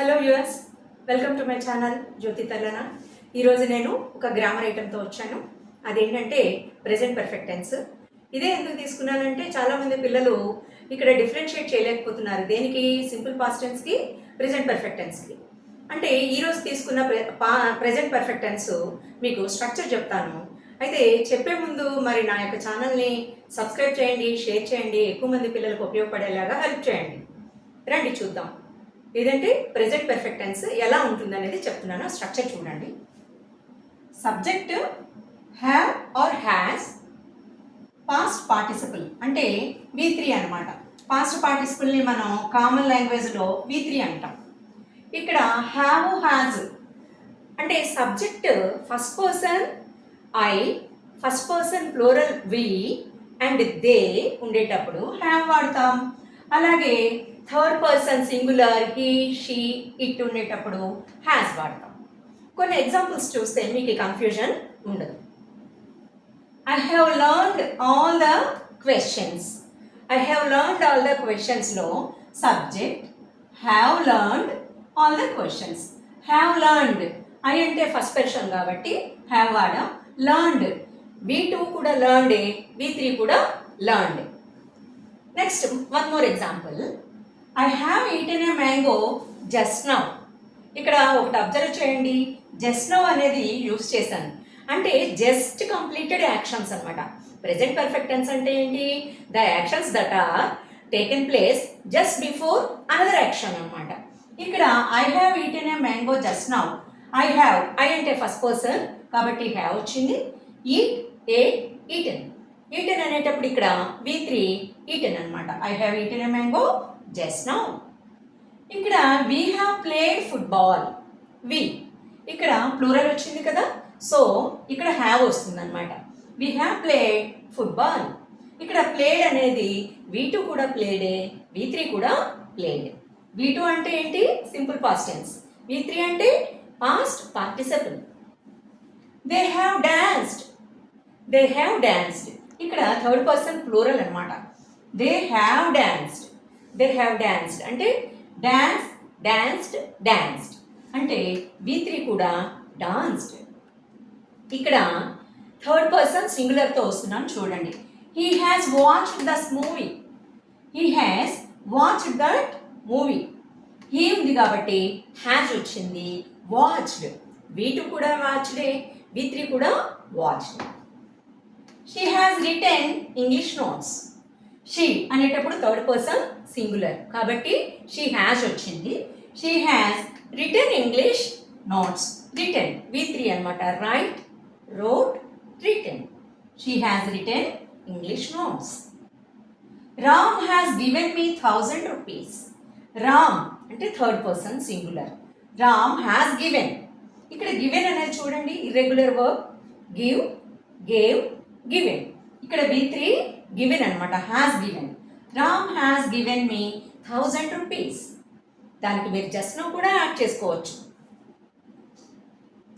Hello viewers, welcome to my channel Jyothi Thallana. ఈరోజు నేను ఒక గ్రామర్ ఐటెంతో వచ్చాను. అదేంటంటే ప్రెజెంట్ పర్ఫెక్ట్ టెన్స్. ఇదే ఎందుకు తీసుకున్నానంటే చాలామంది పిల్లలు ఇక్కడ డిఫరెన్షియేట్ చేయలేకపోతున్నారు. దేనికి? సింపుల్ పాస్ట్ టెన్స్కి, ప్రెజెంట్ పర్ఫెక్ట్ టెన్స్కి. అంటే ఈరోజు తీసుకున్న ప్రెజెంట్ పర్ఫెక్ట్ టెన్స్ మీకు స్ట్రక్చర్ చెప్తాను. అయితే చెప్పే ముందు మరి నా యొక్క ఛానల్ని సబ్స్క్రైబ్ చేయండి, షేర్ చేయండి, ఎక్కువ మంది పిల్లలకు ఉపయోగపడేలాగా హెల్ప్ చేయండి. రండి చూద్దాం. ఏదంటే ప్రెజెంట్ పర్ఫెక్ట్ టెన్స్ ఎలా ఉంటుందనేది చెప్తున్నాను. స్ట్రక్చర్ చూడండి. Subject have or has, past participle అంటే V3 అనమాట. పాస్ట్ పార్టిసిపుల్ని మనం కామన్ లాంగ్వేజ్లో V3 అంటాం. ఇక్కడ హ్యావ్ హ్యాజ్ అంటే subject first person I, first person plural we and they ఉండేటప్పుడు హ్యావ్ వాడతాం. అలాగే third person singular he, she, it ఉండేటప్పుడు హ్యాస్ వాడతాం. కొన్ని ఎగ్జాంపుల్స్ చూస్తే మీకు కన్ఫ్యూజన్ ఉండదు. I have learned all the questions. I have learned all the క్వశ్చన్స్లో subject have learned all the questions. Have learned I అంటే ఫస్ట్ పర్సన్ కాబట్టి have వాడాం. లర్న్డ్ V2 కూడా లర్న్డే, V3 కూడా learned. Next one more example. I have eaten a mango just now. ఇక్కడ ఒకటి observe చేయండి. జస్ట్ నౌ అనేది యూస్ చేశాను అంటే జస్ట్ కంప్లీటెడ్ యాక్షన్స్ అనమాట. ప్రెజెంట్ పర్ఫెక్ట్ టెన్స్ అంటే ఏంటి? The actions that are taken place just before another action అనమాట. ఇక్కడ I have eaten a mango just now. I have, I అంటే ఫస్ట్ పర్సన్ కాబట్టి హ్యావ్ వచ్చింది. Eat, ate, eaten. ఈటెన్ అనేటప్పుడు ఇక్కడ V3 ఈటెన్ అనమాట. I have eaten a mango just now. ఇక్కడ we have played football. We ఇక్కడ plural వచ్చింది కదా, సో ఇక్కడ హ్యావ్ వస్తుంది అనమాట. We have played football. ఇక్కడ ప్లేడ్ అనేది V2 కూడా ప్లేడే, V3 కూడా ప్లేడ్. V2 అంటే ఏంటి? Simple past tense. V3 అంటే past participle. They have danced. They have danced ఇక్కడ థర్డ్ పర్సన్ ప్లూరల్ అనమాట. They have danced. They have danced అంటే డాన్స్, డాన్స్డ్, డాన్స్డ్ అంటే V3 కూడా డాన్స్డ్. ఇక్కడ థర్డ్ పర్సన్ సింగులర్తో వస్తున్నాను చూడండి. He has watched this movie. He has watched that movie. He ఉంది కాబట్టి హ్యాస్ వచ్చింది. వాచ్డ్ V2 కూడా వాచ్డే, V3 కూడా watched. She has written English notes. She అనేటప్పుడు థర్డ్ పర్సన్ సింగులర్ కాబట్టి షీ హ్యాస్ వచ్చింది. She has written English notes. Written V3 అనమాట. Right, wrote, written. She has written English notes. Ram has given me 1000 rupees. Ram అంటే third person singular. Ram has given. ఇక్కడ given అనేది చూడండి irregular verb. Give, gave, given. ఇక్కడ V3 given అనమాట. Has given. Ram has given me 1000 rupees. దానికి మీరు just now కూడా add చేసుకోవచ్చు.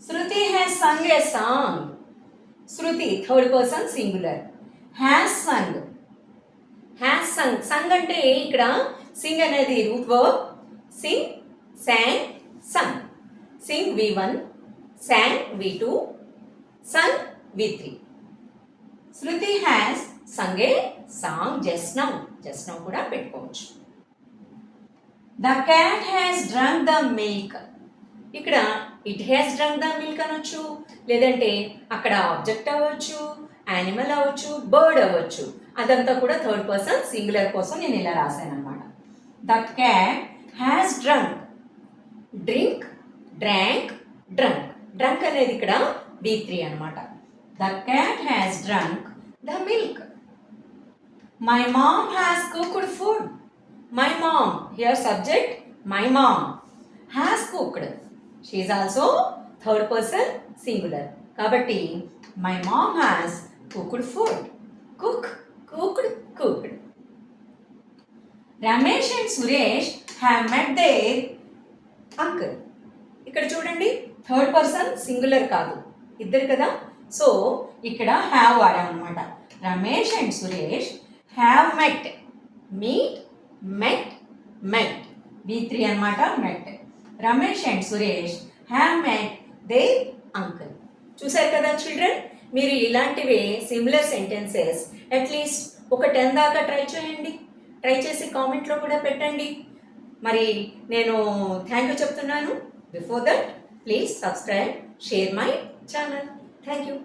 Shruti has sung a song. Shruti third person singular. Has sung. Has sung. Sung అంటే ఇక్కడ సింగ్ అనేది root verb. Sing, sang, sung. Sing V1, sang V2, sung V3. Shruti has sung a song just now. Just now కూడా పెట్టుకోవచ్చు. The cat has drunk the milk. ఇక్కడ it has drunk the milk అనొచ్చు, లేదంటే అక్కడ object అవ్వచ్చు, animal అవ్వచ్చు, bird అవ్వచ్చు. అదంతా కూడా థర్డ్ పర్సన్ సింగులర్ కోసం నేను ఇలా రాశాను అనమాట. The cat has drunk. Drink, drank, drunk. Drunk అనేది ఇక్కడ V3 అనమాట. The cat has drunk the milk. My mom has cooked food. My mom here subject my mom. Has cooked. She is also third person singular కాబట్టి my mom has cooked food. Cook, cooked, cooked. Ramesh and Suresh have met their uncle. ఇక్కడ చూడండి third person singular కాదు, ఇద్దరు కదా, so ఇక్కడ have వాడామన్నమాట. Ramesh and Suresh have met. Meet, met, met. V3 అనమాట met. Ramesh and Suresh have met their uncle. చూశారు కదా చిల్డ్రన్, మీరు ఇలాంటివి సిమిలర్ సెంటెన్సెస్ అట్లీస్ట్ ఒక 10 దాకా ట్రై చేసి కామెంట్లో కూడా పెట్టండి. మరి నేను థ్యాంక్ యూ చెప్తున్నాను. Before that please subscribe, share my channel. Thank you.